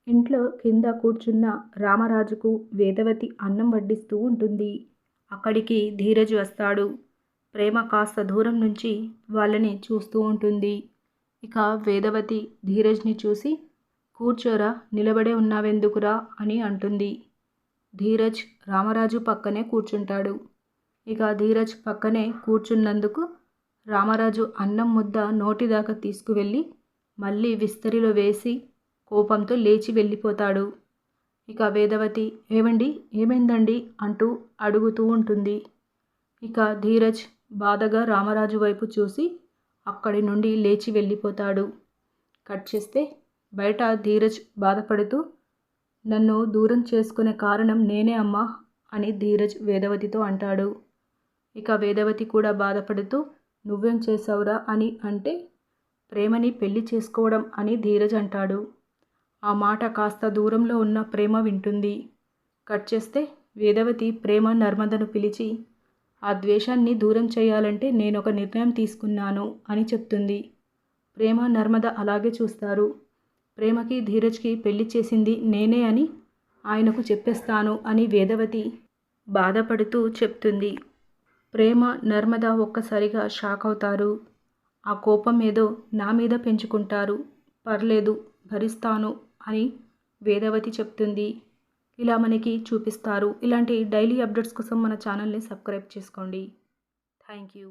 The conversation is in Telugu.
ఇంట్లో కింద కూర్చున్న రామరాజుకు వేదవతి అన్నం వడ్డిస్తూ ఉంటుంది. అక్కడికి ధీరజ్ వస్తాడు. ప్రేమ కాస్త దూరం నుంచి వాళ్ళని చూస్తూ ఉంటుంది. ఇక వేదవతి ధీరజ్ని చూసి, కూర్చోరా, నిలబడే ఉన్నావెందుకురా అని అంటుంది. ధీరజ్ రామరాజు పక్కనే కూర్చుంటాడు. ఇక ధీరజ్ పక్కనే కూర్చున్నందుకు రామరాజు అన్నం ముద్ద నోటిదాకా తీసుకువెళ్ళి మళ్ళీ విస్తరిలో వేసి కోపంతో లేచి వెళ్ళిపోతాడు. ఇక వేదవతి ఏమండి, ఏమైందండి అంటూ అడుగుతూ ఉంటుంది. ఇక ధీరజ్ బాధగా రామరాజు వైపు చూసి అక్కడి నుండి లేచి వెళ్ళిపోతాడు. కట్ చేస్తే బయట ధీరజ్ బాధపడుతూ, నన్ను దూరం చేసుకునే కారణం నేనే అమ్మా అని ధీరజ్ వేదవతితో అంటాడు. ఇక వేదవతి కూడా బాధపడుతూ, నువ్వేం చేసావురా అని అంటే, ప్రేమని పెళ్లి చేసుకోవడం అని ధీరజ్ అంటాడు. ఆ మాట కాస్త దూరంలో ఉన్న ప్రేమ వింటుంది. కట్ చేస్తే వేదవతి ప్రేమ నర్మదను పిలిచి, ఆ ద్వేషాన్ని దూరం చేయాలంటే నేనొక నిర్ణయం తీసుకున్నాను అని చెప్తుంది. ప్రేమ నర్మద అలాగే చూస్తారు. ప్రేమకి ధీరజ్కి పెళ్లి చేసింది నేనే అని ఆయనకు చెప్పేస్తాను అని వేదవతి బాధపడుతూ చెప్తుంది. ప్రేమ నర్మద ఒక్కసారిగా షాక్ అవుతారు. ఆ కోపం ఏదో నా మీద పెంచుకుంటారు, పర్లేదు భరిస్తాను అని వేదవతి చెప్తుంది. ఇలా మనకి చూపిస్తారు. ఇలాంటి డైలీ అప్డేట్స్ కోసం మన ఛానల్ని సబ్స్క్రైబ్ చేసుకోండి. Thank you.